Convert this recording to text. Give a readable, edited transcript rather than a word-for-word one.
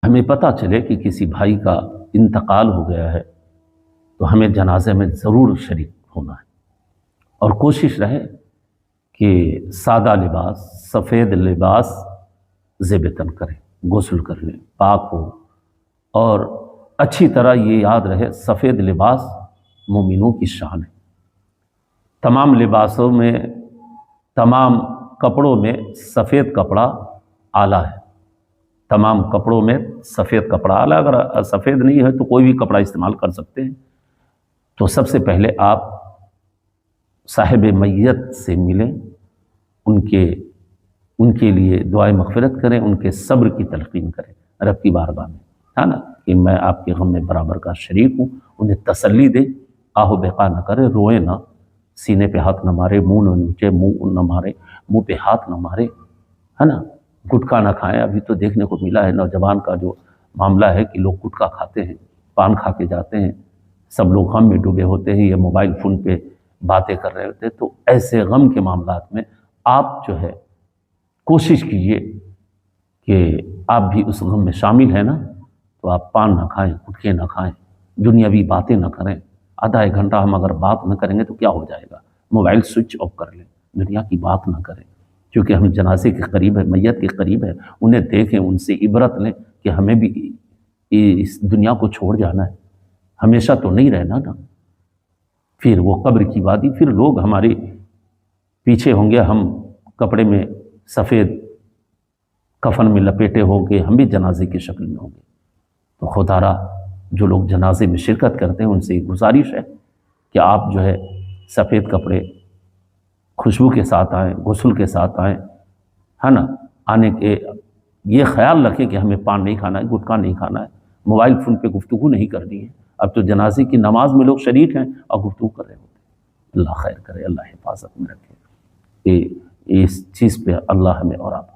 ہمیں پتہ چلے کہ کسی بھائی کا انتقال ہو گیا ہے تو ہمیں جنازے میں ضرور شریک ہونا ہے، اور کوشش رہے کہ سادہ لباس، سفید لباس زیب تن کریں، غسل کر لیں، پاک ہو، اور اچھی طرح یہ یاد رہے سفید لباس مومنوں کی شان ہے۔ تمام لباسوں میں، تمام کپڑوں میں سفید کپڑا اعلیٰ ہے، تمام کپڑوں میں سفید کپڑا اعلیٰ۔ اگر سفید نہیں ہے تو کوئی بھی کپڑا استعمال کر سکتے ہیں۔ تو سب سے پہلے آپ صاحب میت سے ملیں، ان کے لیے دعائے مغفرت کریں، ان کے صبر کی تلقین کریں رب کی بارگاہ میں، ہے نا، کہ میں آپ کے غم میں برابر کا شریک ہوں۔ انہیں تسلی دیں، آہ و بقا نہ کریں، روئیں نہ، سینے پہ ہاتھ نہ مارے، منہ نہ نوچے، منہ نہ مارے، منہ پہ ہاتھ نہ مارے، ہے نا، گٹکا نہ کھائیں۔ ابھی تو دیکھنے کو ملا ہے نوجوان کا جو معاملہ ہے کہ لوگ گٹکا کھاتے ہیں، پان کھا کے جاتے ہیں، سب لوگ غم میں ڈوبے ہوتے ہیں، یہ موبائل فون پہ باتیں کر رہے ہوتے ہیں۔ تو ایسے غم کے معاملات میں آپ جو ہے کوشش کیجئے کہ آپ بھی اس غم میں شامل ہیں نا، تو آپ پان نہ کھائیں، گٹکے نہ کھائیں، دنیاوی باتیں نہ کریں۔ آدھا ایک گھنٹہ ہم اگر بات نہ کریں گے تو کیا ہو جائے گا؟ موبائل سوئچ آف کر لیں، دنیا کی بات نہ کریں، کیونکہ ہم جنازے کے قریب ہے، میت کے قریب ہے، انہیں دیکھیں، ان سے عبرت لیں کہ ہمیں بھی اس دنیا کو چھوڑ جانا ہے، ہمیشہ تو نہیں رہنا نا۔ پھر وہ قبر کی وادی، پھر لوگ ہمارے پیچھے ہوں گے، ہم کپڑے میں سفید کفن میں لپیٹے ہوں گے، ہم بھی جنازے کی شکل میں ہوں گے۔ تو خدا را جو لوگ جنازے میں شرکت کرتے ہیں ان سے گزارش ہے کہ آپ جو ہے سفید کپڑے خوشبو کے ساتھ آئیں، غسل کے ساتھ آئیں، ہے نا، آنے کے یہ خیال رکھیں کہ ہمیں پان نہیں کھانا ہے، گٹکا نہیں کھانا ہے، موبائل فون پہ گفتگو نہیں کرنی ہے۔ اب تو جنازے کی نماز میں لوگ شریک ہیں اور گفتگو کر رہے ہوتے ہیں۔ اللہ خیر کرے، اللہ حفاظت میں رکھے، اس چیز پہ اللہ ہمیں اور آپ